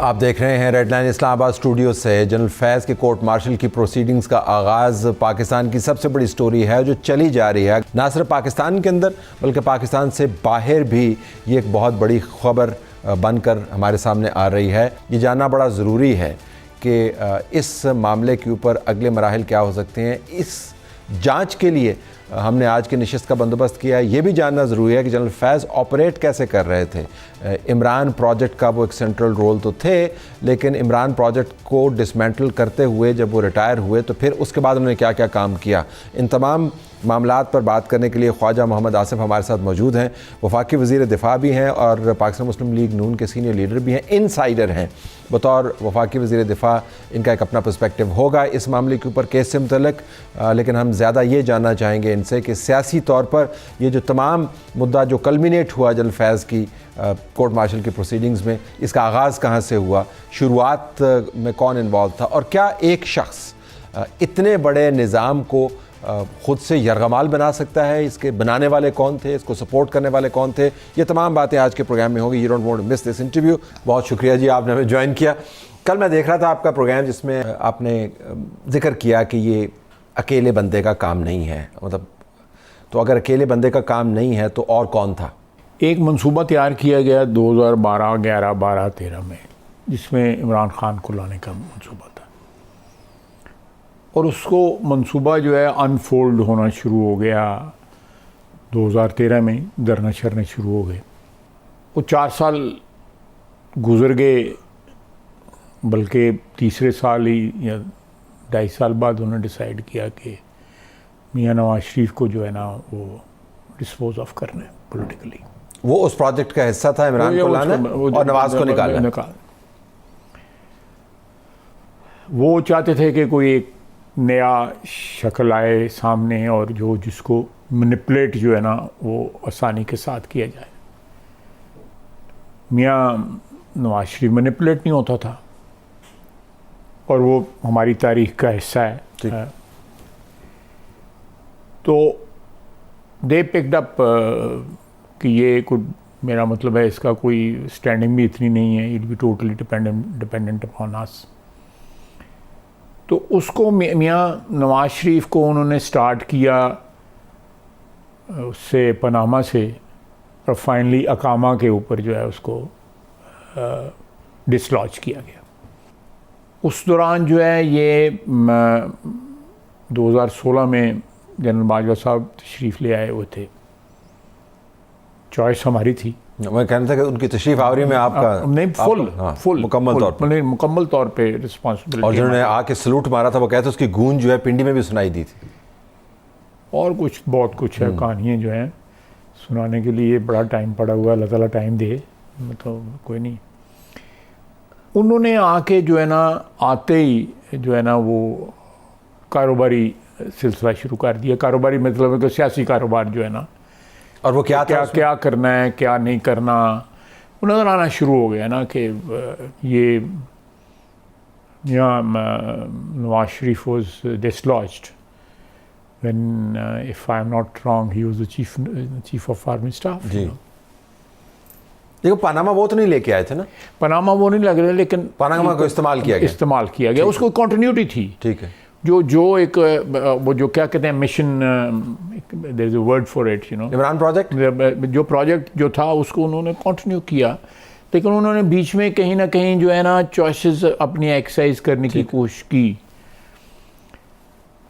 आप देख रहे हैं रेड लाइन इस्लामाबाद स्टूडियो से। जनरल फैज़ के कोर्ट मार्शल की प्रोसीडिंग्स का आगाज़ पाकिस्तान की सबसे बड़ी स्टोरी है जो चली जा रही है, ना सिर्फ पाकिस्तान के अंदर बल्कि पाकिस्तान से बाहर भी ये एक बहुत बड़ी खबर बनकर हमारे सामने आ रही है। ये जानना बड़ा ज़रूरी है कि इस मामले के ऊपर अगले मराहिल क्या हो सकते हैं। इस जांच के लिए हमने आज की नशिस्त का बंदोबस्त किया है। ये भी जानना ज़रूरी है कि जनरल फैज़ ऑपरेट कैसे कर रहे थे। इमरान प्रोजेक्ट का वो एक सेंट्रल रोल तो थे, लेकिन इमरान प्रोजेक्ट को डिसमेंटल करते हुए जब वो रिटायर हुए तो फिर उसके बाद उन्होंने क्या क्या काम किया। इन तमाम मामलात पर बात करने के लिए ख्वाजा मोहम्मद आसिफ हमारे साथ मौजूद हैं। वफाकी वज़ीर दिफा भी हैं और पाकिस्तान मुस्लिम लीग नून के सीनियर लीडर भी हैं, इनसाइडर हैं। बतौर वफाकी वज़ीर दिफा इनका एक अपना पर्सपेक्टिव होगा इस मामले के ऊपर, केस से मुतल्लिक, लेकिन हम ज़्यादा ये जानना चाहेंगे इनसे कि सियासी तौर पर ये जो तमाम मुद्दा जो कल्मिनेट हुआ जनरल फैज़ की कोर्ट मार्शल की प्रोसीडिंग्स में, इसका आगाज़ कहाँ से हुआ, शुरुआत में कौन इन्वॉल्व था और क्या एक शख्स इतने बड़े निज़ाम को ख़ुद से यरगमाल बना सकता है। इसके बनाने वाले कौन थे, इसको सपोर्ट करने वाले कौन थे, ये तमाम बातें आज के प्रोग्राम में होंगी। You don't want to miss this interview. बहुत शुक्रिया जी, आपने हमें ज्वाइन किया। कल मैं देख रहा था आपका प्रोग्राम जिसमें आपने जिक्र किया कि ये अकेले बंदे का काम नहीं है, मतलब तो अगर अकेले बंदे का काम नहीं है तो और कौन था? एक मंसूबा तैयार किया गया 2012, 11, 12, 13 में, जिसमें इमरान खान को लाने का मंसूबा था और उसको मंसूबा जो है अनफोल्ड होना शुरू हो गया 2013 में, दरना शरने शुरू हो गए। वो 4 साल गुजर गए, बल्कि तीसरे साल ही या 2.5 साल बाद उन्होंने डिसाइड किया कि मियां नवाज शरीफ को जो है ना वो डिस्पोज ऑफ करना है पॉलिटिकली। वो उस प्रोजेक्ट का हिस्सा था, इमरान को लाना और नवाज को निकालना। वो चाहते थे कि कोई एक नया शक्ल आए सामने और जो जिसको मैनिपुलेट जो है ना वो आसानी के साथ किया जाए। मियां नवाज शरीफ मैनिपुलेट नहीं होता था और वो हमारी तारीख का हिस्सा है। तो दे पिक्ड अप कि ये कोई, मेरा मतलब है इसका कोई स्टैंडिंग भी इतनी नहीं है, it be totally dependent upon us. तो उसको मियां नवाज शरीफ को उन्होंने स्टार्ट किया उससे पनामा से और फाइनली अकामा के ऊपर जो है उसको डिसलॉज किया गया। उस दौरान जो है ये 2016 में जनरल बाजवा साहब तशरीफ़ ले आए हुए थे। चॉइस हमारी थी। मैं कहना था कि उनकी तशरीफ़ आवरी में आपका नहीं, फुल मुकम्मल तौर पे रिस्पॉन्सिबिलिटी। और जिन्होंने आके सलूट मारा था वो कहते उसकी गूंज जो है पिंडी में भी सुनाई दी थी। और कुछ बहुत कुछ है, कहानियाँ जो हैं सुनाने के लिए बड़ा टाइम पड़ा हुआ, अल्लाह ताला टाइम दे, तो कोई नहीं। उन्होंने आके जो है ना आते ही जो है ना वो कारोबारी सिलसिला शुरू कर दिया। कारोबारी मतलब है कि सियासी कारोबार जो है ना, और वो क्या करना है क्या नहीं करना, वो नज़र आना शुरू हो गया ना कि ये यहाँ Nawaz Sharif was dislodged when if I am not wrong he was the chief of army staff. देखो पनामा वो तो नहीं लेके आए थे ना, पनामा वो नहीं लग रहे, लेकिन पनामा को इस्तेमाल किया गया, उसको कंटिन्यूटी थी। ठीक है। जो एक वो जो क्या कहते हैं mission, there is a word for it, you know, Imran project, जो प्रोजेक्ट जो था उसको उन्होंने कंटिन्यू किया, लेकिन उन्होंने बीच में कहीं ना कहीं जो है ना चॉइसेस अपनी एक्सरसाइज करने की कोशिश की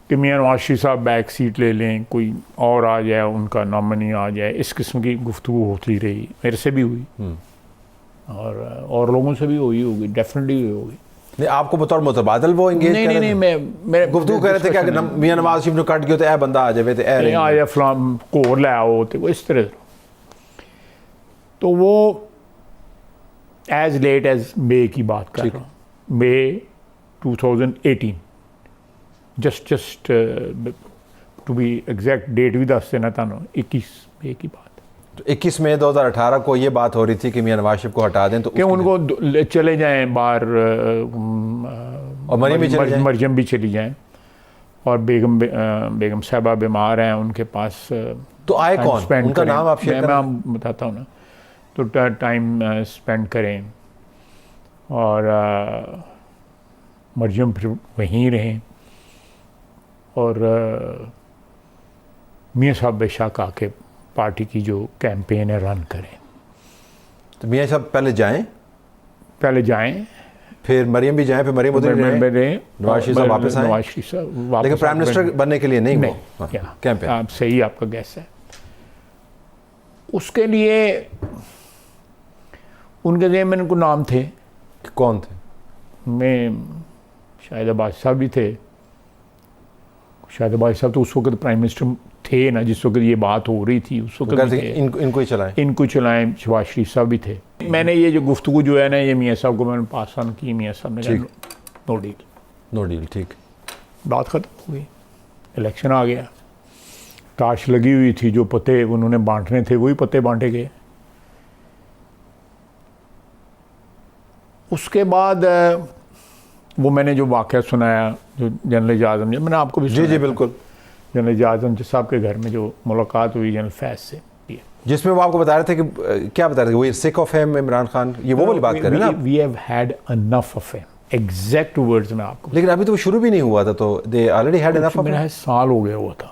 कि मियां नवाज शरीफ साहब बैक सीट ले लें, कोई और आ जाए, उनका नॉमिनी आ जाए। इस किस्म की गुफ्तगू होती रही, मेरे से भी हुई और लोगों से भी हुई होगी, डेफिनेटली हुई होगी। नहीं, आपको बतौर मुतबादल वो एंगेज नहीं, मैं गुफ्तगू कर रहे थे कि मियां नवाज शरीफ ने कट गया तो ए बंदा आ जावे, तो ए आ जाए फलां को ले आओ, तो इस तरह। तो वो एज लेट एज मे की बात कर रहा हूँ, May 2018, just to be exact date भी दस देना था, 21 मई की बात। तो 21 मई 2018 को ये बात हो रही थी कि मियां नवाज शरीफ को हटा दें, तो क्यों उनको चले जाएं बाहर, और मरियम भी चली जाएं, और बेगम साहबा बीमार हैं, उनके पास तो आए कौन, उनका नाम आप शेयर करें? मैं बताता हूँ ना। तो टाइम स्पेंड करें और मरजम फिर वहीं रहे और मियाँ साहब बेशक आके पार्टी की जो कैंपेन है रन करें। तो मियाँ साहब पहले जाएं, फिर मरियम भी जाएं, फिर मरियम उधर रहे, नवाज शरीफ साहब वापस आए, नवाज शरीफ साहब वापस, लेकिन प्राइम मिनिस्टर बनने के लिए नहीं नहीं, वो कैंपेन। आप सही, आपका गैस है। उसके लिए उनके जेब में उनको नाम थे। कौन थे? मैं शायद अब्बास साहब भी थे, शायद अब्बास साहब तो उस वक्त प्राइम मिनिस्टर थे ना जिस वक्त ये बात हो रही थी, उस वक्त इनको ही चलाएं। शहबाज शरीफ साहब भी थे। मैंने ये जो गुफ्तगू जो है ना ये मियाँ साहब को मैंने पास ऑन की, मियाँ साहब ने कहा नो डील, ठीक, बात खत्म हो गई। इलेक्शन आ गया, ताश लगी हुई थी, जो पते उन्होंने बांटने थे वही पते बांटे गए। उसके बाद वो मैंने जो वाक़या सुनाया जो जनरल एजाज अहमद, मैंने आपको भी जी बिल्कुल, जनरल एजाज अहमद साहब के घर में जो मुलाकात हुई जनरल फैज़ से, जिसमें वो आपको बता रहे थे कि क्या बता रहे थे, वो sick of him Imran Khan, ये वो वाली बात कर रहे हैं ना? We have had enough of him, exact words में आपको। लेकिन अभी तो वो शुरू भी नहीं हुआ था, तो they already had enough of him. मेरा साल हो गया हुआ था,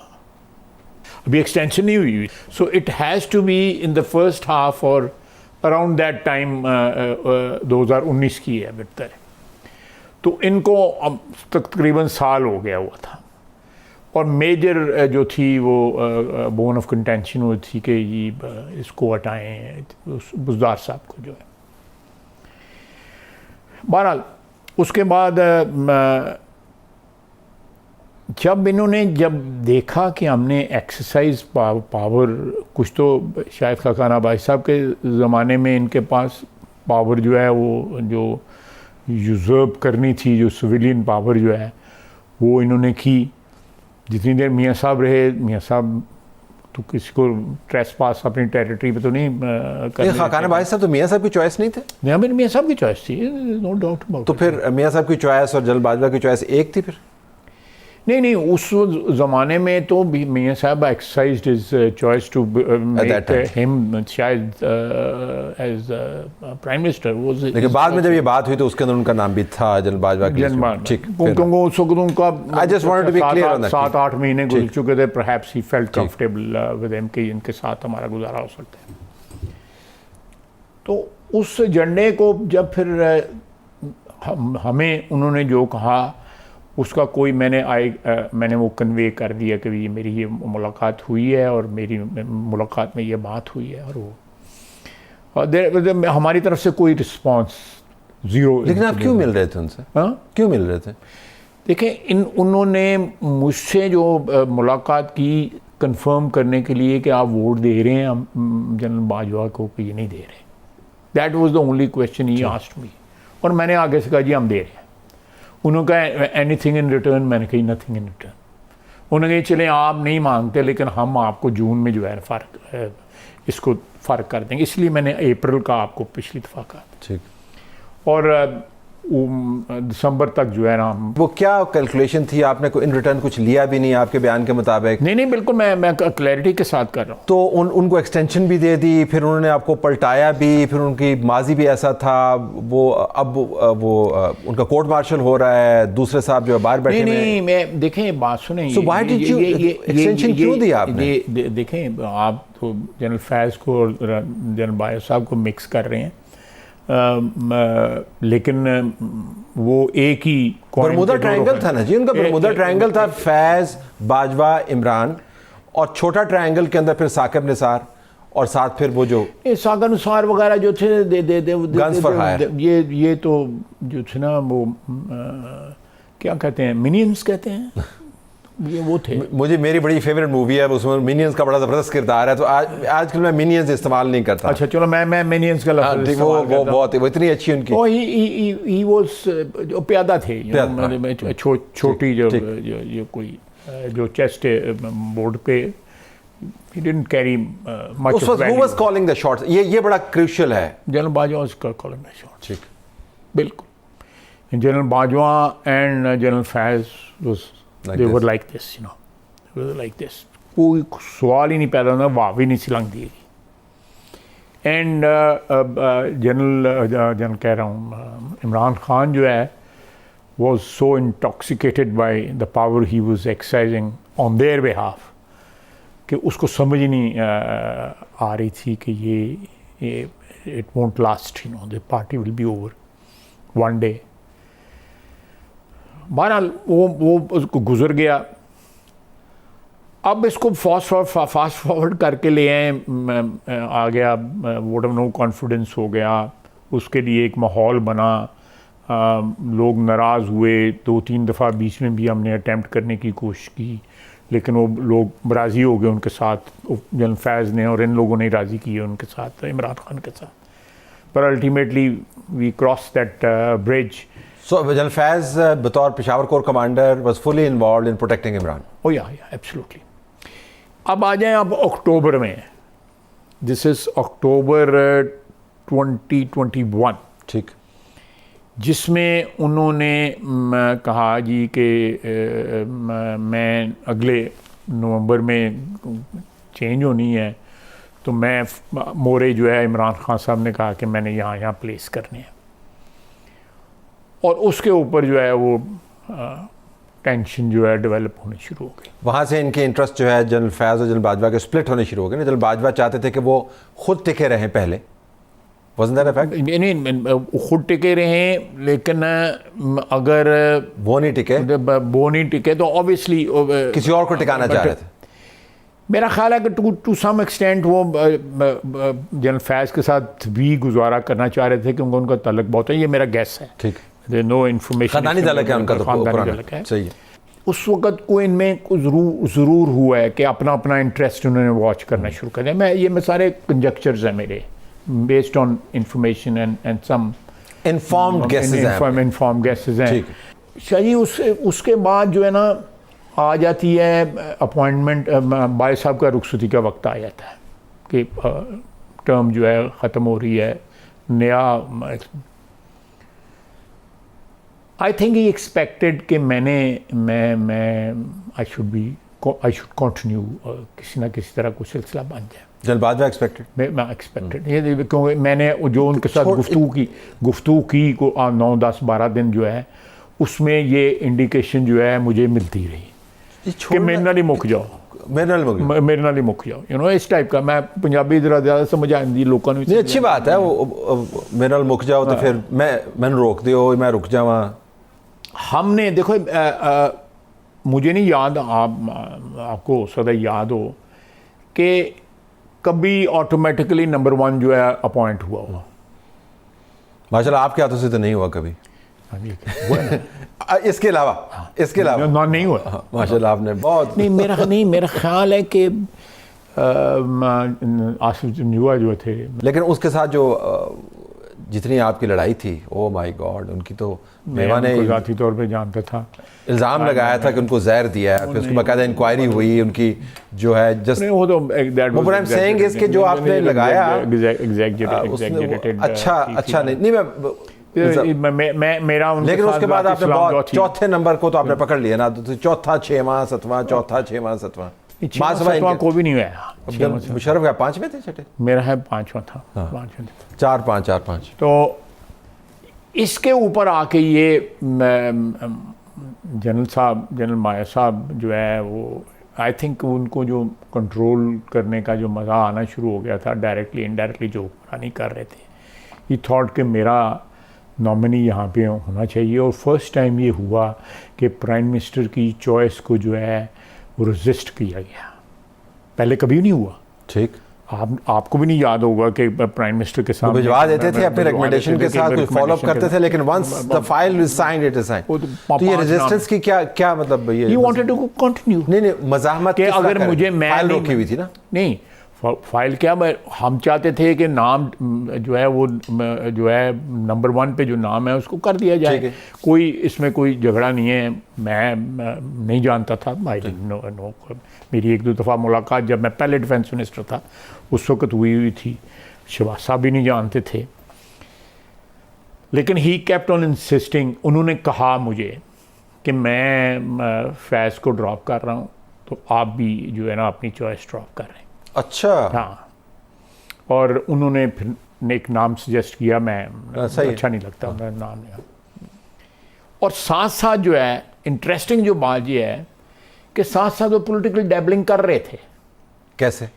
अभी एक्सटेंशन नहीं हुई। So it has to be in the first half और अराउंड दैट टाइम 2019 की है बेहतर। तो इनको अब तकरीबन साल हो गया हुआ था और मेजर जो थी वो बोन ऑफ कंटेंशन वो थी कि ये इसको हटाएं, बुज़दार साहब को जो है। बहरहाल उसके बाद जब देखा कि हमने एक्सरसाइज पावर कुछ तो शायद खाकाना भाई साहब के ज़माने में इनके पास पावर जो है वो जो यूज़र्व करनी थी, जो सिविलियन पावर जो है वो इन्होंने की। जितनी देर मियाँ साहब रहे, मियाँ साहब तो किसी को ट्रेस पास अपनी टेरिटरी पे तो नहीं कर। खाकाना भाई साहब तो मियाँ साहब की चॉइस नहीं थे? नहीं, मियाँ साहब की चॉइस थी, नो डाउट अबाउट। तो फिर मियाँ साहब की चॉइस और जनरल बाजवा की चॉइस एक थी? फिर नहीं, उस ज़माने में तो मियाँ साहब exercised his choice to make him शायद एज प्राइम मिनिस्टर। लेकिन बाद में जब ये बात हुई तो उसके अंदर उनका नाम भी था जनरल बाजवा की। ठीक, क्योंकि उस वक्त उनका 7-8 महीने गुजर चुके थे। Perhaps he felt comfortable with him कि इनके साथ हमारा गुजारा हो सकता है। तो उस एजेंडे को जब फिर हमें उन्होंने जो कहा उसका कोई मैंने वो कन्वे कर दिया कि ये मेरी ये मुलाकात हुई है और मेरी मुलाकात में ये बात हुई है और हमारी तरफ से कोई रिस्पांस ज़ीरो। लेकिन आप क्यों मिल रहे थे उनसे? क्यों मिल रहे थे? देखें, उन्होंने मुझसे जो मुलाकात की कंफर्म करने के लिए कि आप वोट दे रहे हैं जनरल बाजवा को कि ये नहीं दे रहे। That was the only question he asked me और मैंने आगे से कहा जी हम दे रहे हैं। उन्होंने कहा एनीथिंग इन रिटर्न? मैंने कही नथिंग इन रिटर्न। उन्होंने कहा चले आप नहीं मांगते लेकिन हम आपको जून में जो है फ़र्क इसको फ़र्क कर देंगे, इसलिए मैंने अप्रैल का आपको पिछली दफ़ा कहा। ठीक। और दिसंबर तक जो है ना वो क्या कैलकुलेशन थी? आपने इन रिटर्न कुछ लिया भी नहीं आपके बयान के मुताबिक? नहीं, बिल्कुल मैं क्लैरिटी के साथ कर रहा हूँ। तो उनको एक्सटेंशन भी दे दी, फिर उन्होंने आपको पलटाया भी, फिर उनकी माजी भी ऐसा था। वो अब उनका कोर्ट मार्शल हो रहा है, दूसरे साहब जो बाहर बैठे नहीं, मैं देखें बात सुने, एक्सटेंशन क्यों दिया आपने? देखें, आप तो जनरल फैज़ को और जनरल बायो साहब को मिक्स कर रहे हैं। लेकिन वो एक ही बरमुदा ट्रायंगल था ना जी, उनका बरमुदा ट्रायंगल था, फैज़, बाजवा, इमरान, और छोटा ट्रायंगल के अंदर फिर साकिब निसार और साथ फिर वो जो साकिब निसार वगैरह जो थे गन्स फॉर हायर, ये तो जो थे ना वो क्या कहते हैं, मिनियंस कहते हैं, ये वो थे। मुझे मेरी बड़ी फेवरेट मूवी है, उसमें मिनियंस का बड़ा ज़बरदस्त किरदार है, तो आजकल मैं मिनियंस इस्तेमाल नहीं करता। अच्छा चलो, मैं मिनियंस का लफ्ज़ वो बहुत वो इतनी अच्छी उनकी। ही वाज जो प्यादा थे, छोटी जो कोई जो चेस्ट बोर्ड पे he didn't carry much of value. Who was calling the shots? ये बड़ा क्रूशियल है। General Bajwa was calling the shots। ठीक, बिल्कुल। General Bajwa and general Faiz was they were like this, you know, they were like this। कोई सवाल ही नहीं पैदा होता, वाह भी नहीं सिलंग दी। एंड जनरल कह रहा हूँ इमरान खान जो है was so intoxicated by the power he was exercising on their behalf कि उसको समझ ही नहीं आ रही थी कि ये it won't last, you know, the party will be over one day. बहरहाल वो उसको गुजर गया. अब इसको फास्ट फॉरवर्ड करके ले आए, आ गया वोट ऑफ नो कॉन्फिडेंस हो गया, उसके लिए एक माहौल बना, लोग नाराज़ हुए, 2-3 दफ़ा बीच में भी हमने अटैम्प्ट करने की कोशिश की, लेकिन वो लोग राज़ी हो गए उनके साथ, जनरल फैज़ ने और इन लोगों ने राज़ी किए उनके साथ, इमरान खान के साथ. पर ultimately we cross that bridge. So General Faiz, बतौर Peshawar corps commander, was fully involved in protecting Imran. Oh yeah, absolutely. अब आ जाएं अब अक्टूबर में. This is October 2021. ठीक. जिसमें उन्होंने कहा जी कि मैं अगले नवंबर में चेंज होनी है, तो मैं मोरे जो है इमरान खान साहब ने कहा कि मैंने यहाँ प्लेस करने हैं, और उसके ऊपर जो है वो टेंशन जो है डेवलप होनी शुरू हो गई. वहाँ से इनके इंटरेस्ट जो है जनरल फैज़ और जनरल बाजवा के स्प्लिट होने शुरू हो गए. जनरल बाजवा चाहते थे कि वो खुद टिके रहें पहले. Wasn't that a fact? नहीं, खुद टिके रहें, लेकिन अगर वो नहीं टिके तो ऑब्वियसली किसी और को टिकाना चाह रहे थे. मेरा ख्याल है कि टू सम एक्सटेंट वो जनरल फैज़ के साथ भी गुजारा करना चाह रहे थे, क्योंकि उनका तलक बहुत है. ये मेरा गैस है. ठीक. No information. खानदानी तलक है उनका, तो खानदानी तलक है. सही है. उस वक्त को इनमें ज़रूर हुआ है कि अपना इंटरेस्ट उन्होंने वॉच करना शुरू कर दिया. मैं सारे कंजक्चर्स हैं मेरे, based on information and some informed guesses हैं. सही. उसके बाद जो है ना, आ जाती है अपॉइंटमेंट, बाई साहब का रुखसती का वक्त आ जाता है कि टर्म जो है ख़त्म हो रही है. नया आई थिंक ही एक्सपेक्टेड कि मैं आई शुड कंटिन्यू, किसी ना किसी तरह कोई सिलसिला बन जाए. General Bajwa expected. मैं एक्सपेक्टेड ये, क्योंकि मैंने जो उनके साथ गुफ्तगू की को 9, 10, 12 दिन जो है, उसमें ये इंडिकेशन जो है मुझे मिलती रही कि मेरे नाल ही मुक जाओ, मेरे नाल ही मुक जाओ, यू नो, इस टाइप का. मैं पंजाबी ज़्यादा समझ आती लोगों को. नहीं, अच्छी बात है वो, मेरे नाल मुक जाओ, तो फिर मैंने रोक दियो, मैं रुक जावा. हमने देखो, मुझे नहीं याद, आपको हो सकता याद हो कि कभी ऑटोमेटिकली नंबर 1 जो है अपॉइंट हुआ हो. माशाल्लाह आपके हाथों से तो नहीं हुआ कभी. इसके अलावा नहीं हुआ. माशाल्लाह आपने बहुत. मेरा ख्याल है कि आसिफ जुआ जो थे, लेकिन उसके साथ जो जितनी आपकी लड़ाई थी, ओ माय गॉड, उनकी तो मेवा ने ज़ाती तौर पे जानता था, इल्ज़ाम लगाया था कि उनको जहर दिया है, फिर उसकी बाकायदा इंक्वायरी हुई उनकी जो है. जस्ट वो तो what I am saying is कि जो आपने लगाया अच्छा नहीं मैं मेरा, लेकिन उसके बाद आपने बहुत चौथे नंबर को तो आपने पकड़ लिया ना, तो चौथा 6वां 7वां, चौथा 6वां 7वां, 5वां को भी नहीं हुआ. मुशर्रफ का 5 में थे, छठे मेरा है 5वां था. 4-5 तो इसके ऊपर आके ये जनरल माया साहब जो है, वो आई थिंक उनको जो कंट्रोल करने का जो मज़ा आना शुरू हो गया था, डायरेक्टली इनडायरेक्टली जो हुक्मरानी कर रहे थे, ये थॉट कि मेरा नॉमिनी यहाँ पे होना चाहिए. और फर्स्ट टाइम ये हुआ कि प्राइम मिनिस्टर की चॉइस को जो है वो रजिस्ट किया गया. पहले कभी नहीं हुआ. ठीक. आपको भी नहीं याद होगा कि प्राइम मिनिस्टर के सामने भिजवा देते थे अपने रिकमेंडेशन के साथ, कुछ फॉलो अप करते थे, लेकिन once the file is signed, it is signed. तो ये रेजिस्टेंस की क्या मतलब, ये यू वांटेड टू कंटिन्यू. नहीं मज़ाहमत कि अगर मुझे मैं फाइल रोकी हुई थी ना. नहीं, फाइल क्या, हम चाहते थे कि नाम जो है वो जो है नंबर 1 पे जो नाम है उसको कर दिया जाए. कोई इसमें कोई झगड़ा नहीं है. मैं नहीं जानता था, नो. मेरी 1-2 दफ़ा मुलाकात जब मैं पहले डिफेंस मिनिस्टर था उस वक्त हुई थी. शहबाज साहब भी नहीं जानते थे, लेकिन ही केप्ट ऑन इंसिस्टिंग. उन्होंने कहा मुझे कि मैं फैज़ को ड्रॉप कर रहा हूँ, तो आप भी जो है ना अपनी चॉइस ड्रॉप कर रहे हैं. अच्छा. हाँ. और उन्होंने फिर एक नाम सजेस्ट किया, मैं सही है। अच्छा नहीं लगता मेरा नाम नहीं। और साथ साथ जो है इंटरेस्टिंग जो बात ये है कि साथ साथ वो पॉलिटिकल डैबलिंग कर रहे थे। कैसे?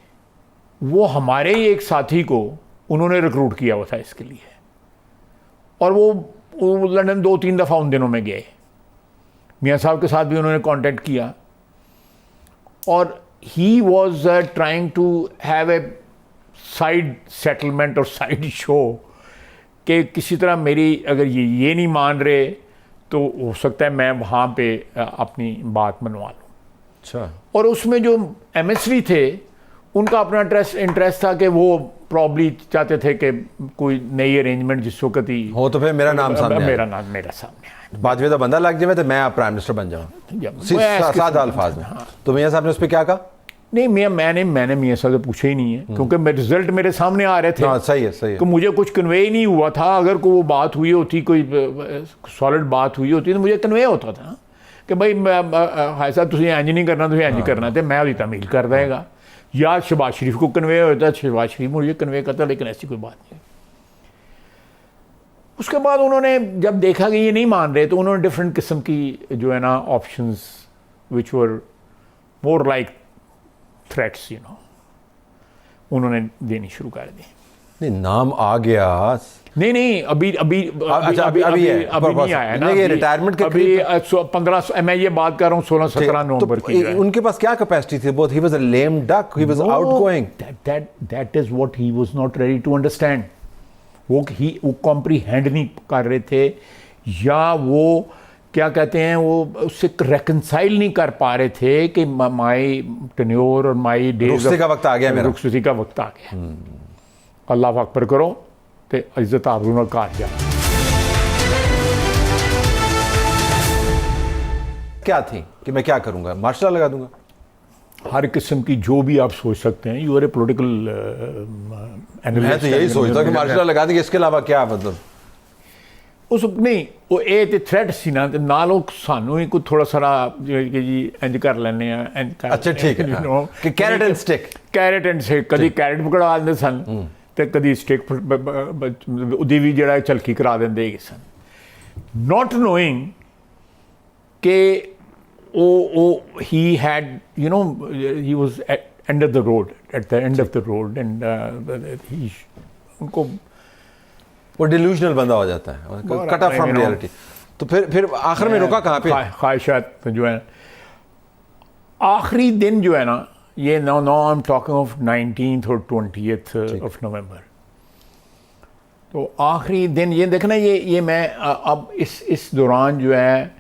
वो हमारे ही एक साथी को उन्होंने रिक्रूट किया हुआ था इसके लिए, और वो लंदन 2-3 दफ़ा उन दिनों में गए। मियाँ साहब के साथ भी उन्होंने कांटेक्ट किया, और he was trying to have a side settlement और साइड शो कि किसी तरह मेरी अगर ये नहीं मान रहे तो हो सकता है मैं वहाँ पे अपनी बात मनवा लूँ। अच्छा। और उसमें जो एमएसवी थे उनका अपना इंटरेस्ट था कि वो प्रॉब्ली चाहते थे कि कोई नई अरेंजमेंट जिस वक्त ही हो तो फिर मेरा नाम सामने मेरा नाम मेरा सामने आया। बाजवे तो बंदा लग जाए तो मैं आप प्राइम मिनिस्टर बन जाऊँ, सादा अल्फाज में। हाँ। तो मियाँ साहब ने उस पर क्या कहा? नहीं मैंने मियाँ साहब से पूछा ही नहीं है, क्योंकि रिजल्ट मेरे सामने आ रहे थे। हाँ, सही है, सही है। कि मुझे कुछ कन्वे ही नहीं हुआ था। अगर कोई वो बात हुई होती, कोई सॉलिड बात हुई होती, तो मुझे कन्वे होता था कि भाई हाय साहब तुझे इंज नहीं करना, तुझे इंज करना, तो मैं उसकी तमील कर देगा। या शहबाज शरीफ को कन्वे होता, शहबाज शरीफ मुझे कन्वे करता, लेकिन ऐसी कोई बात नहीं। उसके बाद उन्होंने जब देखा कि ये नहीं मान रहे, तो उन्होंने डिफरेंट किस्म की जो है ना ऑप्शंस विच वर मोर लाइक थ्रेट्स उन्होंने देनी शुरू कर दी। नहीं, नाम आ गया। नहीं अभी नहीं आया ना। ये रिटायरमेंट के अभी 15 मैं ये बात कर रहा हूँ 16-17 नवंबर की। उनके पास क्या कैपेसिटी थी? Both he was a lame duck, he was outgoing. That is what he was not ready to understand. वो कॉम्प्रीहेंड नहीं कर रहे थे, या वो क्या कहते हैं, वो उससे रेकंसाइल नहीं कर पा रहे थे कि माई टेन्योर और माई डेज रुखसती का वक्त आ गया, मेरा रुखसती का वक्त आ गया। अल्लाह अकबर करो ते इज्जत आबरू नाल घर जा। क्या थी कि मैं क्या करूंगा, मार्शल लगा दूंगा? हर किस्म की जो भी आप सोच सकते हैं। यू आर ए पोलिटिकल मैं तो यही सोचता कि मार्शल लगा देंगे, इसके अलावा क्या मतलब उस नहीं वो ये तो थ्रेट सी ना, नाल वो सानू ही कोई थोड़ा सारा कि जी इंज कर लेने इंज कर। अच्छा ठीक है, हाँ। कि carrot and stick. Carrot and stick, कभी कैरेट पकड़ा देंगे सन तो कभी स्टिक उदी भी जड़ा झलकी करा देंगे सन, नॉट नोइंग कि he had, he was at end of the road, at the end of the road, and उनको वो डिल्यूजनल बंदा हो जाता है, कट ऑफ फ्रॉम रियलिटी। तो फिर आखिर में रुका कहाँ पे? ख्वाहिशात जो है आखिरी दिन जो है ना, ये no I am talking of 19th और 20th ऑफ नवंबर। तो आखिरी दिन ये देखना, ये मैं अब इस दौरान जो है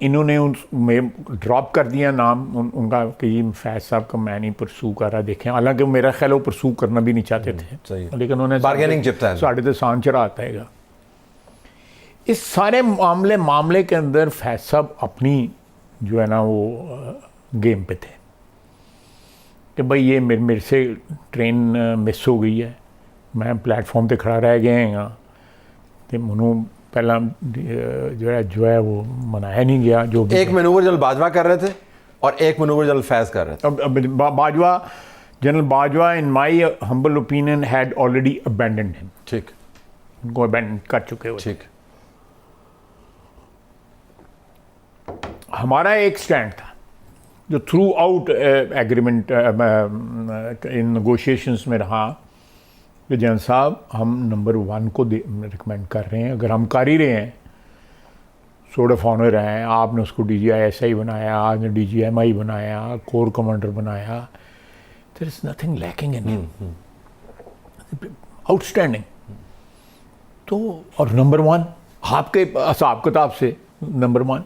इन्होंने में ड्रॉप कर दिया नाम उनका कि ये फैज साहब का मैं नहीं परसू कर रहा। देखें, हालांकि मेरा ख्याल वो परसू करना भी नहीं चाहते थे, लेकिन उन्होंने बार्गेनिंग जिपता है, साढ़े तो सान चढ़ाता है। इस सारे मामले के अंदर फैज साहब अपनी जो है ना वो गेम पे थे कि भाई ये मेरे से ट्रेन मिस हो गई है, मैं प्लेटफॉर्म पे खड़ा रह गया हैं, तो मनु पहला जो है वो मनाया नहीं गया। जो एक मैनूवर जनरल बाजवा कर रहे थे और एक मैनूवर जनरल फैज कर रहे थे। Bajwa, general Bajwa in my humble opinion had already abandoned him. ठीक, उनको अबैंडन कर चुके हुए। ठीक। हमारा एक स्टैंड था जो through out agreement in negotiations में रहा कि जन साहब हम नंबर 1 को रिकमेंड कर रहे हैं, अगर हम कर ही रहे हैं, सोर्ट ऑफ ऑनर हैं, आपने उसको DGI-SI बनाया, आपने DGMI बनाया, कोर कमांडर बनाया, there is nothing lacking in him, outstanding. तो और नंबर 1 आपके हिसाब किताब से नंबर 1,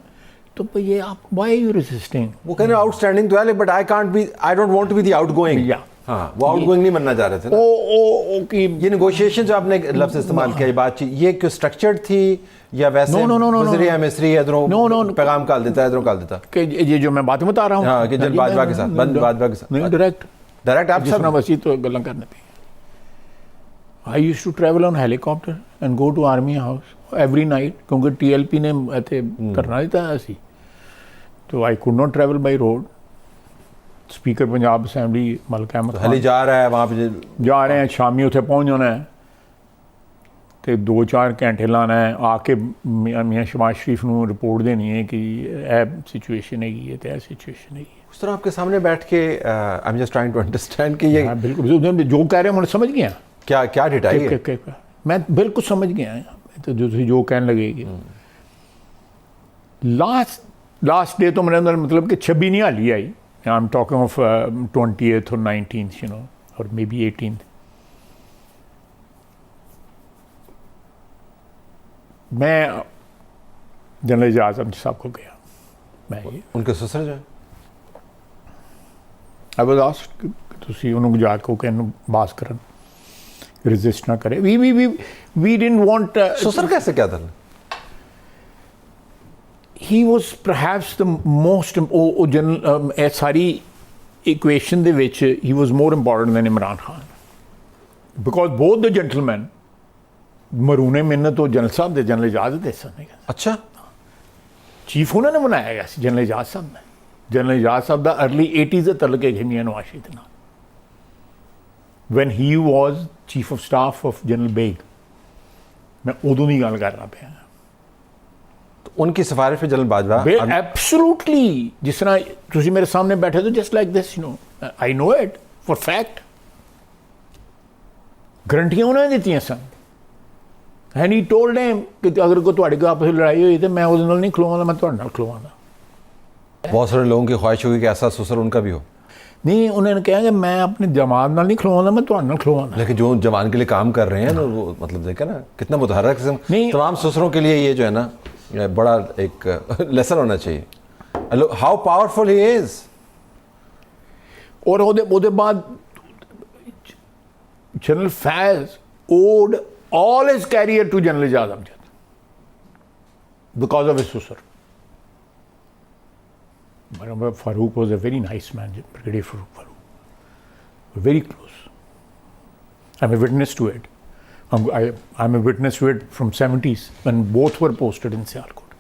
तो ये आप व्हाई यू रेजिस्टिंग? वो कह रहे आउटस्टैंडिंग तो है, but I don't want to be the outgoing. हाँ, वो आउटगोइंग नहीं बनना चाह रहे थे ना। ये नेगोशिएशन जो आपने लफ्ज़ इस्तेमाल किया, ये बातचीत, ये क्यों स्ट्रक्चर्ड थी या वैसे मिस्री इधरों पैगाम काल देता है, इधरों काल देता कि ये जो मैं बात बता रहा हूँ, हाँ, कि जनरल बाजवा के साथ, बाजवा के साथ नहीं, डायरेक्ट आप जितना वसी तो गल्ला करने पे। I used to travel on helicopter and go to army house every night, क्योंकि TLP ने करना नहीं था ऐसी, तो I could not travel by road. Speaker Punjab assembly Malik Ahmad हली जा रहा है वहाँ पे जा रहे हैं, शामी उत्थे पहुँच जाना है तो 2-4 घंटे लाना है, आके मियाँ शहबाज शरीफ नूं रिपोर्ट देनी है कि यह सिचुएशन हैगी है तो यह सिचुएशन हैगी है। उस तरह आपके सामने बैठ के I am just trying to understand कि ये बिल्कुल जो कह रहे हैं मैं समझ गया, क्या क्या डिटेल है, मैं बिल्कुल समझ गया तो जो कहने लगेगी। लास्ट डे तो मेरे अंदर मतलब कि 26 नहीं हाली आई, I am talking of 20th और 19th यू नो और मे बी 18th। मैं जनरल एजाज अहमद साहब को गया, मैं उनके ससुर जो है आई वाज आस्क्ड तुसी उन्होंने जाके कहन बास करन रेजिस्ट ना करे, वी डिडंट वांट ससुर कैसे क्या था? he was perhaps the most general सारी equation ਦੇ ਵਿੱਚ he was more important than Imran Khan because both the gentlemen ਮਰੂਨੇ ਮਿੰਨਤ ਤੋਂ ਜਨਰਲ ਸਾਹਿਬ ਦੇ ਜਨਰਲ ਇਜਾਜ਼ ਦੇ ਸਨ। अच्छा ਚੀਫ ਉਹਨਾਂ ਨੇ ਬਣਾਇਆ ਗਿਆ ਸੀ ਜਨਰਲ ਇਜਾਜ਼ ਸਾਹਿਬ ਨੇ। ਜਨਰਲ ਇਜਾਜ਼ ਸਾਹਿਬ ਦਾ अर्ली 80s ਦੇ ਤਲਕ ਹੈ ਮੀਆਂ ਨਵਾਜ਼ ਸ਼ਰੀਫ ਨਾਲ when he was chief of staff of General Beg, मैं उदों की गल कर रहा पाया। तो उनकी सिफारिश पे जनरल बाजवा एब्सोल्युटली जिस तरह तुसी मेरे सामने बैठे तो just like this you know I know it for fact गारंटियां उन्होंने दी son and he told him कि अगर कोई ਤੁਹਾਡੇ को आपस लड़ाई हुई तो मैं ਉਹਦੇ ਨਾਲ नहीं ਖਲੋਵਾਂਗਾ, मैं ਤੁਹਾਡੇ ਨਾਲ ਖਲੋਵਾਂਗਾ। बहुत सारे लोगों की ख्वाहिश होगी कि ऐसा ससुर उनका भी हो, नहीं उन्होंने कहा कि मैं अपने जमात नाल नहीं खलोवांगा, मैं ਤੁਹਾਡੇ ਨਾਲ खलोवांगा। लेकिन जो जवान के लिए काम कर रहे हैं तो वो मतलब देखे ना कितना मुतहर्रिक किस्म, तमाम ससुरों के लिए ये जो है ना बड़ा एक लेसन होना चाहिए हाउ पावरफुल ही इज। और ਉਹਦੇ बाद general Faiz owed all his career to General Ejaz Amjad because of his susur. Farooq was a very nice man, Brigadier Farooq. Very close. I'm a witness to it. I'm a witness to it from 70s when both were posted in Sialkot.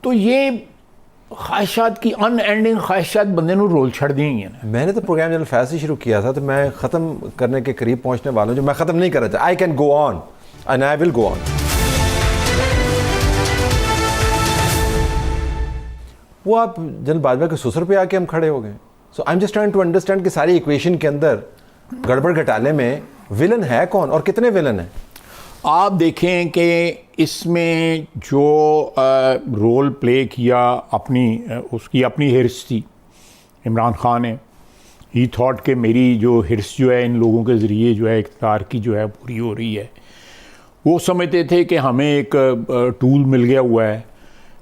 तो ये ख्वाहिशात की unending ख्वाहिशात बंदे नूं role छड़ दी हैं। मैंने तो प्रोग्राम जनरल फैज से शुरू किया था तो मैं ख़त्म करने के करीब पहुंचने वाला हूं, जो मैं ख़त्म नहीं कर रहा था। I can go on and I will go on. वो आप जनरल बाजवा के ससुर पे आके हम खड़े हो गए। So I am just trying to understand कि सारी इक्वेशन के अंदर गड़बड़ घटाले में विलन है कौन और कितने विलन हैं? आप देखें कि इसमें जो रोल प्ले किया उसकी अपनी हिर्स थी इमरान खान ने। ही थॉट कि मेरी जो हिर्स जो है इन लोगों के ज़रिए जो है इक़्तिदार की जो है पूरी हो रही है। वो समझते थे कि हमें एक टूल मिल गया हुआ है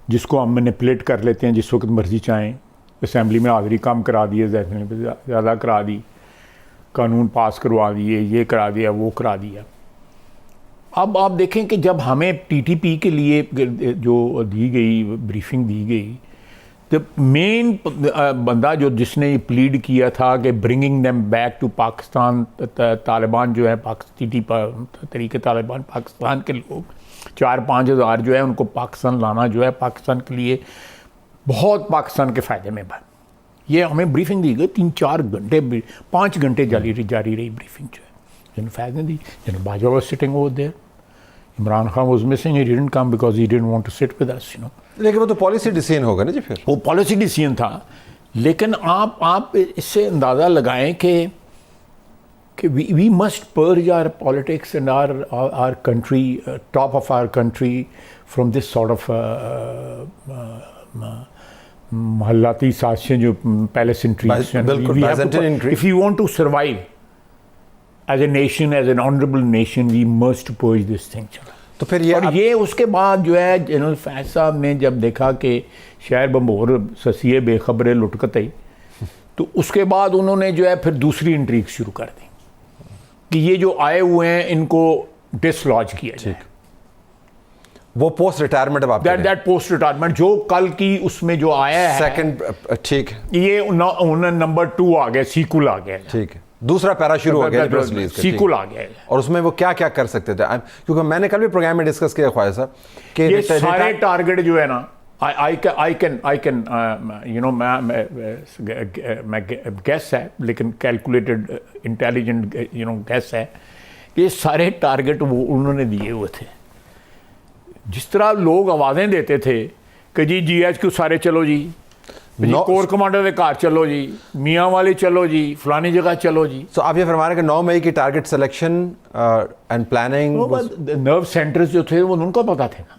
जिसको हम मैनिपुलेट कर लेते हैं जिस वक्त मर्ज़ी चाहें। असम्बली में हाज़री कम करा दी है, ज़्यादा करा दी, कानून पास करवा दिए, ये करा दिया, वो करा दिया। अब आप देखें कि जब हमें टीटीपी के लिए जो दी गई ब्रीफिंग दी गई तो मेन बंदा जो जिसने ये प्लीड किया था कि bringing them back to Pakistan, Taliban जो है तरीके तालिबान पाकिस्तान के लोग 4-5 हज़ार जो है उनको पाकिस्तान लाना जो है पाकिस्तान के लिए बहुत पाकिस्तान के फ़ायदे में बा। ये हमें ब्रीफिंग दी गई 3-4 घंटे 5 घंटे जारी रही ब्रीफिंग जो है जनरल फैज ने दी। General Bajwa was sitting over there, Imran Khan was missing, he didn't come because he didn't want to sit with us you know. लेकिन वो तो पॉलिसी डिसीजन होगा ना जी, फिर वो पॉलिसी डिसीजन था। लेकिन आप इससे अंदाज़ा लगाएं कि we must purge our politics and our country, top of our country from this sort of महल्लाती साजिशें जो palace intrigues. If you want to survive as a nation, as an honorable nation, we must purge this thing। तो फिर ये उसके बाद जो है जनरल फैज साहब ने जब देखा कि शहर बम्बोर ससिए बेखबरे लुटकते ही, तो उसके बाद उन्होंने जो है फिर दूसरी इंट्रीग शुरू कर दी कि ये जो आए हुए हैं इनको डिसलॉज किया जाए। वो post retirement that post retirement जो कल की उसमें जो आया है सेकंड, ठीक है, ये नंबर 2 आ गया, सीक्वल आ गया, ठीक है, दूसरा पैरा शुरू हो गया, सीक्वल आ गया। और उसमें वो क्या क्या कर सकते थे? क्योंकि मैंने कल भी प्रोग्राम में डिस्कस किया ख्वाहिश साहब कि ये सारे टारगेट जो है ना आई कैन यू नो मैं गैस है, लेकिन calculated intelligent you know gas है कि ये सारे टारगेट वो उन्होंने दिए हुए थे। जिस तरह लोग आवाज़ें देते थे कि जी GHQ सारे चलो जी, कोर कमांडर के घर चलो जी, मियाँ वाले चलो जी, फलानी जगह चलो जी। तो आप ये फरमा रहे हैं कि 9 मई की target selection and planning, nerve centres जो थे वो उनको पता थे ना।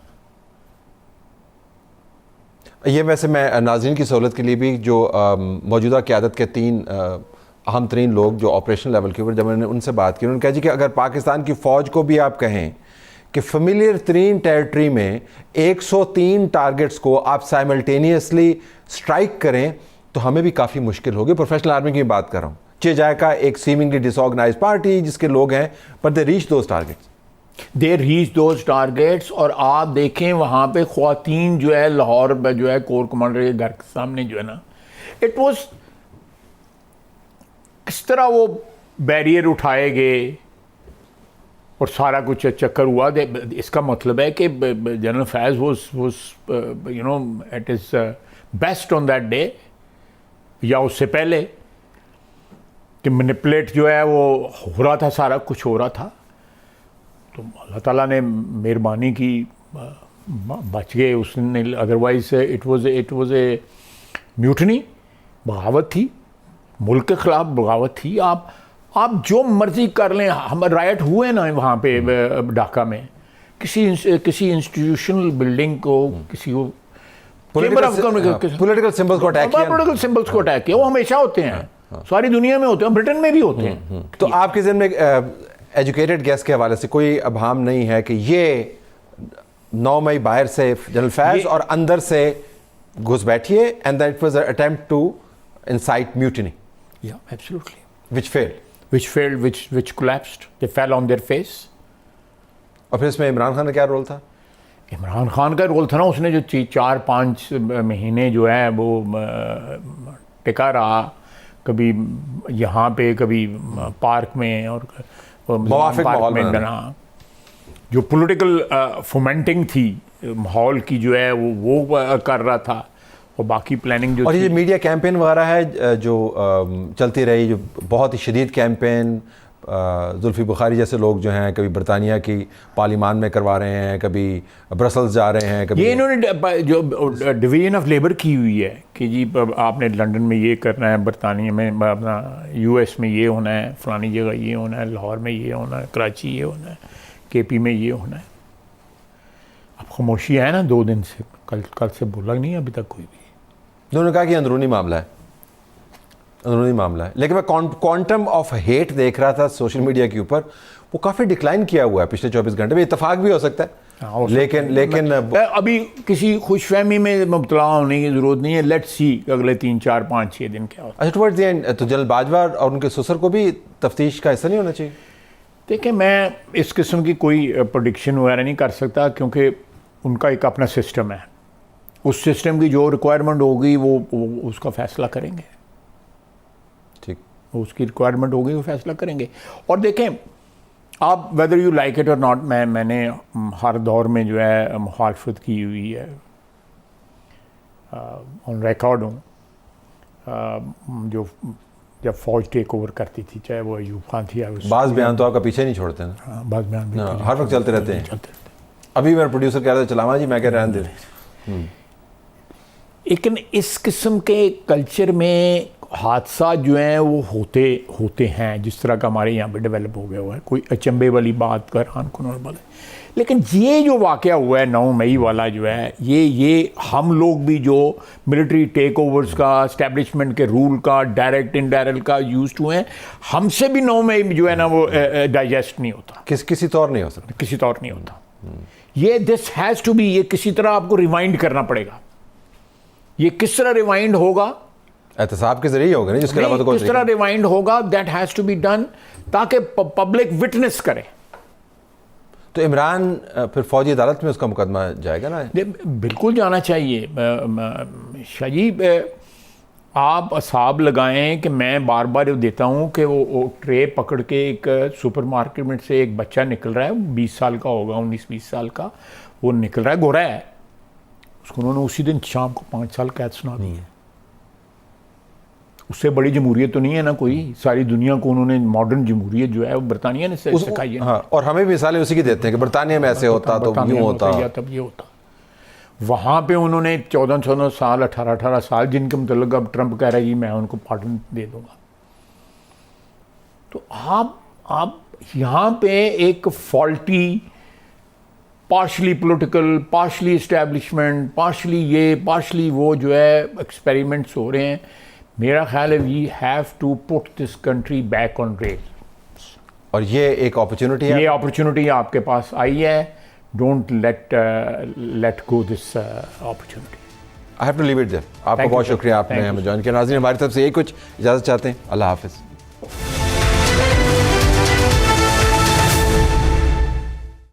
ये वैसे मैं नाज़रीन की सहूलत के लिए भी जो मौजूदा क़यादत के 3 अहम तरीन लोग जो ऑपरेशन लेवल के ऊपर, जब मैंने उनसे बात की, उन्होंने कहा जी कि अगर पाकिस्तान की फ़ौज को भी आप कहें कि फेमिलियर तरीन टेरिटरी में 103 टारगेट्स को आप साइमल्टेनियसली स्ट्राइक करें तो हमें भी काफ़ी मुश्किल होगी। प्रोफेशनल आर्मी की बात कर रहा हूँ, जायका एक सीमिंगली डिसऑर्गेनाइज पार्टी जिसके लोग हैं, पर they reach those targets, they reach those targets. और आप देखें वहाँ पे ख्वातीन जो है लाहौर में जो है कोर कमांडर के घर के सामने जो है ना, इट वॉज किस तरह वो बैरियर उठाए गए और सारा कुछ चक्कर हुआ। इसका मतलब है कि general Faiz was you know at his best on that day या उससे पहले कि मैनिपुलेट जो है वो हो रहा था, सारा कुछ हो रहा था। तो अल्लाह ताला ने मेहरबानी की, बच गए उसने, otherwise it was a mutiny, बगावत थी, मुल्क के ख़िलाफ़ बगावत थी। आप जो मर्ज़ी कर लें, हम राइट हुए ना वहाँ पे ढाका में, किसी इंस्टीट्यूशनल बिल्डिंग को, किसी को पॉलिटिकल सिंबल्स को अटैक किया, पॉलिटिकल सिंबल्स को अटैक किया। वो हमेशा होते हैं, सारी दुनिया में होते हैं, ब्रिटेन में भी होते हैं। तो आपके ज़हन में एजुकेटेड गैस के हवाले से कोई अभाम नहीं है कि ये 9 मई बाहर से जनरल फैज़ और अंदर से घुस बैठिए and that was a attempt to incite mutiny? Yeah, absolutely. Which failed? Which collapsed. They fell on their face. और फिर इसमें इमरान खान का क्या रोल था? इमरान खान का रोल था ना, उसने जो 4-5 महीने जो है वो टिका रहा, कभी यहाँ पे कभी पार्क में और मुवाफिक माहौल में बना। जो पॉलिटिकल फोमेंटिंग थी माहौल की जो है वो कर रहा था, और बाकी प्लानिंग जो, और ये मीडिया कैंपेन वगैरह है जो चलती रही, जो बहुत ही शदीद कैंपेन, जुल्फी बुखारी जैसे लोग जो हैं कभी बरतानिया की पार्लिमान में करवा रहे हैं, कभी ब्रसल्स जा रहे हैं, कभी ये इन्होंने जो डिवीजन ऑफ लेबर की हुई है कि जी आपने लंदन में ये करना है, बरतानिया में अपना US में ये होना है, फलानी जगह ये होना है, लाहौर में ये होना है, कराची ये होना है, KP में ये होना है। अब खामोशी है ना 2 दिन से, कल से बोला नहीं अभी तक कोई भी। उन्होंने कहा कि अंदरूनी मामला है, अंदरूनी मामला है। लेकिन मैं क्वांटम ऑफ हेट देख रहा था सोशल मीडिया के ऊपर, वो काफ़ी डिक्लाइन किया हुआ है पिछले 24 घंटे में। इत्तेफाक भी हो सकता है, लेकिन अभी किसी खुशफहमी में मुब्तला होने की ज़रूरत नहीं है। लेट्स सी अगले 3, 4, 5, 6 दिन क्या होता है। अच्छा, टुवर्ड्स द एंड तो जनरल बाजवा और उनके ससुर को भी तफ्तीश का हिस्सा नहीं होना चाहिए? देखिए, मैं इस किस्म की कोई प्रोडिक्शन वगैरह नहीं कर सकता, क्योंकि उनका एक अपना सिस्टम है। उस सिस्टम की जो रिक्वायरमेंट होगी वो उसका फैसला करेंगे। ठीक, उसकी रिक्वायरमेंट होगी वो फैसला करेंगे। और देखें, आप वेदर यू लाइक इट और नॉट, मैंने हर दौर में जो है मुखालफत की हुई है, ऑन रिकॉर्ड हूँ। जो जब फौज टेक ओवर करती थी, चाहे वो अयूब खान थी, बाज़ बयान तो आपका पीछे नहीं छोड़ते ना? हाँ, बाज़ बयान भी हर वक्त चलते रहते हैं। अभी मेरा प्रोड्यूसर कह रहा था चलावा जी, मैं कह रहने दे। लेकिन इस किस्म के कल्चर में हादसा जो हैं वो होते हैं, जिस तरह का हमारे यहाँ पे डेवलप हो गया हुआ है। कोई अचंभे वाली बात कर नॉर्मल है। लेकिन ये जो वाक़या हुआ है 9 मई वाला जो है, ये हम लोग भी जो मिलिट्री टेक ओवर्स का, एस्टेब्लिशमेंट के रूल का, डायरेक्ट इनडायरेक्ट का यूज हुए हैं, हमसे भी 9 मई जो है ना वो डाइजेस्ट नहीं होता। किसी तौर नहीं हो सकता, किसी तौर नहीं होता। ये दिस हैज़ टू बी, ये किसी तरह आपको रिवाइंड करना पड़ेगा। ये किस तरह रिवाइंड होगा? एहतसाब के जरिए होगा, नहीं जिसके अलावा तो कोई किस तरह रिवाइंड होगा, that has to be done, ताकि पब्लिक विटनेस करे। तो इमरान फिर फौजी अदालत में उसका मुकदमा जाएगा ना? बिल्कुल जाना चाहिए। शाजी, आप असाब लगाएं कि मैं बार बार देता हूँ कि वो ट्रे पकड़ के एक सुपरमार्केट में से एक बच्चा निकल रहा है, 20 साल का होगा, 19-20 साल का, वो निकल रहा है, गोरा है, उसको उन्होंने उसी दिन शाम को 5 साल कैद सुना दी है। उससे बड़ी जमहूरियत तो नहीं है ना कोई, सारी दुनिया को उन्होंने मॉडर्न जमहूरियत जो है वो बरतानिया ने सिखाई है। हाँ, और हमें भी मिसालें उसी की देते हैं कि बरतानिया में ऐसे होता तो यूँ होता, या तब ये होता। वहाँ पे उन्होंने 14 साल 18 साल, जिनके मतलब अब ट्रंप कह रहा है कि मैं उनको पार्डन दे दूंगा। तो आप यहाँ पे एक faulty, partially political, partially establishment, partially ये पार्शली वो जो है एक्सपेरिमेंट्स हो रहे हैं। मेरा ख्याल है we have to put this country back on rail. और ये एक अपॉर्चुनिटी है, ये अपॉर्चुनिटी आपके पास आई है। Don't let go this opportunity. I have to leave it there. आपका बहुत शुक्रिया, आपने हमें ज्वाइन किया। नाज़रीन, हमारी तरफ से यही कुछ इजाज़त चाहते हैं। अल्लाह हाफिज़।